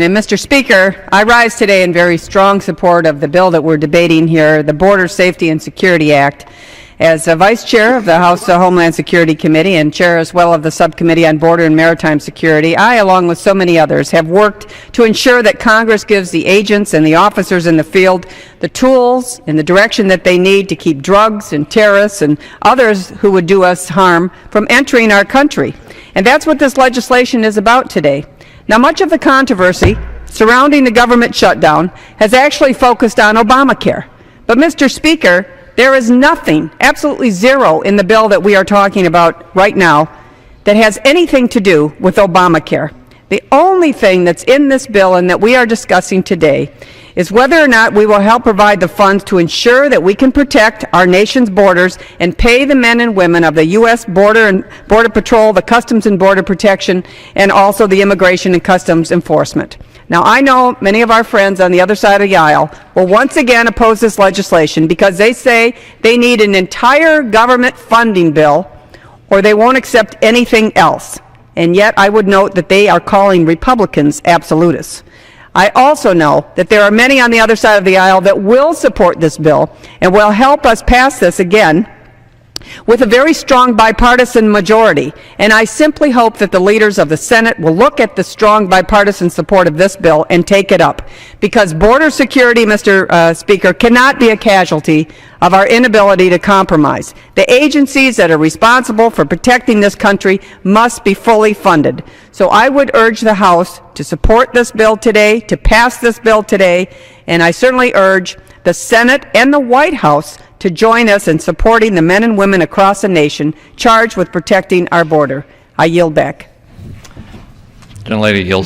And Mr. Speaker, I rise today in very strong support of the bill that we're debating here, the Border Safety and Security Act. As a Vice Chair of the House Homeland Security Committee and Chair as well of the Subcommittee on Border and Maritime Security, I, along with so many others, have worked to ensure that Congress gives the agents and the officers in the field the tools and the direction that they need to keep drugs and terrorists and others who would do us harm from entering our country. And that's what this legislation is about today. Now, much of the controversy surrounding the government shutdown has actually focused on Obamacare. But, Mr. Speaker, there is nothing, absolutely zero, in the bill that we are talking about right now that has anything to do with Obamacare. The only thing that's in this bill and that we are discussing today is whether or not we will help provide the funds to ensure that we can protect our nation's borders and pay the men and women of the U.S. Border Patrol, the Customs and Border Protection, and also the Immigration and Customs Enforcement. Now, I know many of our friends on the other side of the aisle will once again oppose this legislation because they say they need an entire government funding bill or they won't accept anything else. And yet I would note that they are calling Republicans absolutists. I also know that there are many on the other side of the aisle that will support this bill and will help us pass this again with a very strong bipartisan majority. And I simply hope that the leaders of the Senate will look at the strong bipartisan support of this bill and take it up. Because border security, Mr. Speaker, cannot be a casualty of our inability to compromise. The agencies that are responsible for protecting this country must be fully funded. So I would urge the House to support this bill today, to pass this bill today, and I certainly urge the Senate and the White House to join us in supporting the men and women across the nation charged with protecting our border. I yield back. Gentlelady yields.